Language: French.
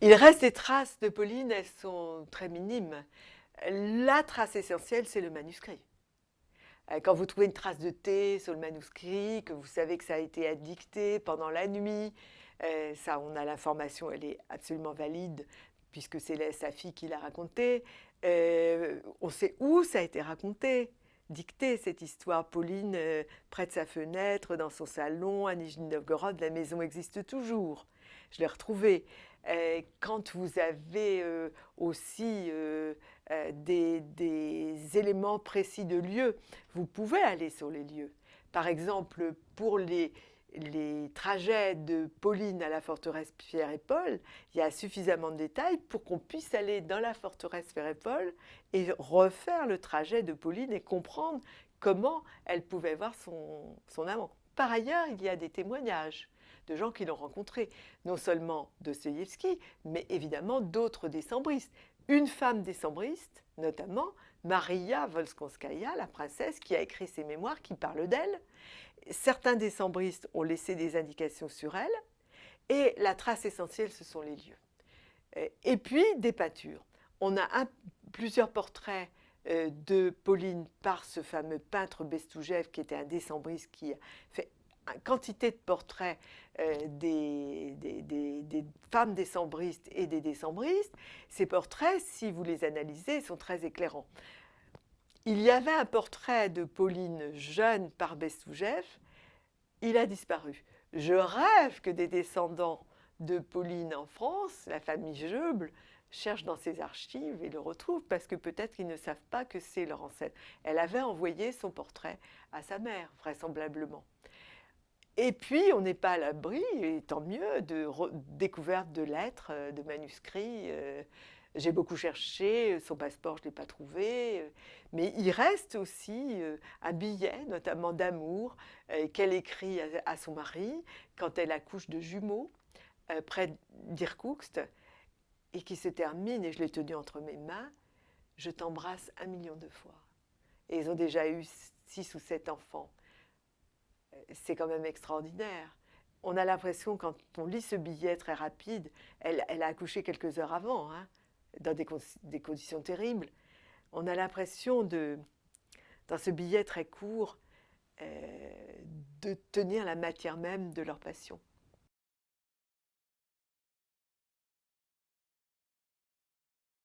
Il reste des traces de Pauline, elles sont très minimes. La trace essentielle, c'est le manuscrit. Quand vous trouvez une trace de thé sur le manuscrit, que vous savez que ça a été dicté pendant la nuit, ça, on a l'information, elle est absolument valide, puisque c'est sa fille qui l'a raconté. On sait où ça a été raconté, dicté, cette histoire. Pauline, près de sa fenêtre, dans son salon, à Nijni Novgorod, la maison existe toujours. Je l'ai retrouvée. Quand vous avez aussi des éléments précis de lieux, vous pouvez aller sur les lieux. Par exemple, pour les trajets de Pauline à la forteresse Pierre et Paul, il y a suffisamment de détails pour qu'on puisse aller dans la forteresse Pierre et Paul et refaire le trajet de Pauline et comprendre comment elle pouvait voir son amant. Par ailleurs, il y a des témoignages de gens qui l'ont rencontré, non seulement Dostoïevski, mais évidemment d'autres décembristes. Une femme décembriste, notamment Maria Volskonskaya, la princesse, qui a écrit ses mémoires, qui parle d'elle. Certains décembristes ont laissé des indications sur elle, et la trace essentielle, ce sont les lieux. Et puis des peintures. On a plusieurs portraits de Pauline par ce fameux peintre Bestoujev, qui était un décembriste qui a fait une quantité de portraits des femmes décembristes et des décembristes. Ces portraits, si vous les analysez, sont très éclairants. Il y avait un portrait de Pauline jeune par Bestoujev, il a disparu. Je rêve que des descendants de Pauline en France, la famille Jeuble, cherchent dans ses archives et le retrouvent parce que peut-être qu'ils ne savent pas que c'est leur ancêtre. Elle avait envoyé son portrait à sa mère, vraisemblablement. Et puis, on n'est pas à l'abri, et tant mieux, de découverte de lettres, de manuscrits. J'ai beaucoup cherché, son passeport, je ne l'ai pas trouvé. Mais il reste aussi un billet, notamment d'amour, qu'elle écrit à son mari quand elle accouche de jumeaux près d'Irkoutsk, et qui se termine, et je l'ai tenu entre mes mains, je t'embrasse 1 million de fois. Et ils ont déjà eu 6 ou 7 enfants. C'est quand même extraordinaire. On a l'impression, quand on lit ce billet très rapide, elle a accouché quelques heures avant, hein, dans des conditions terribles. On a l'impression dans ce billet très court, de tenir la matière même de leur passion.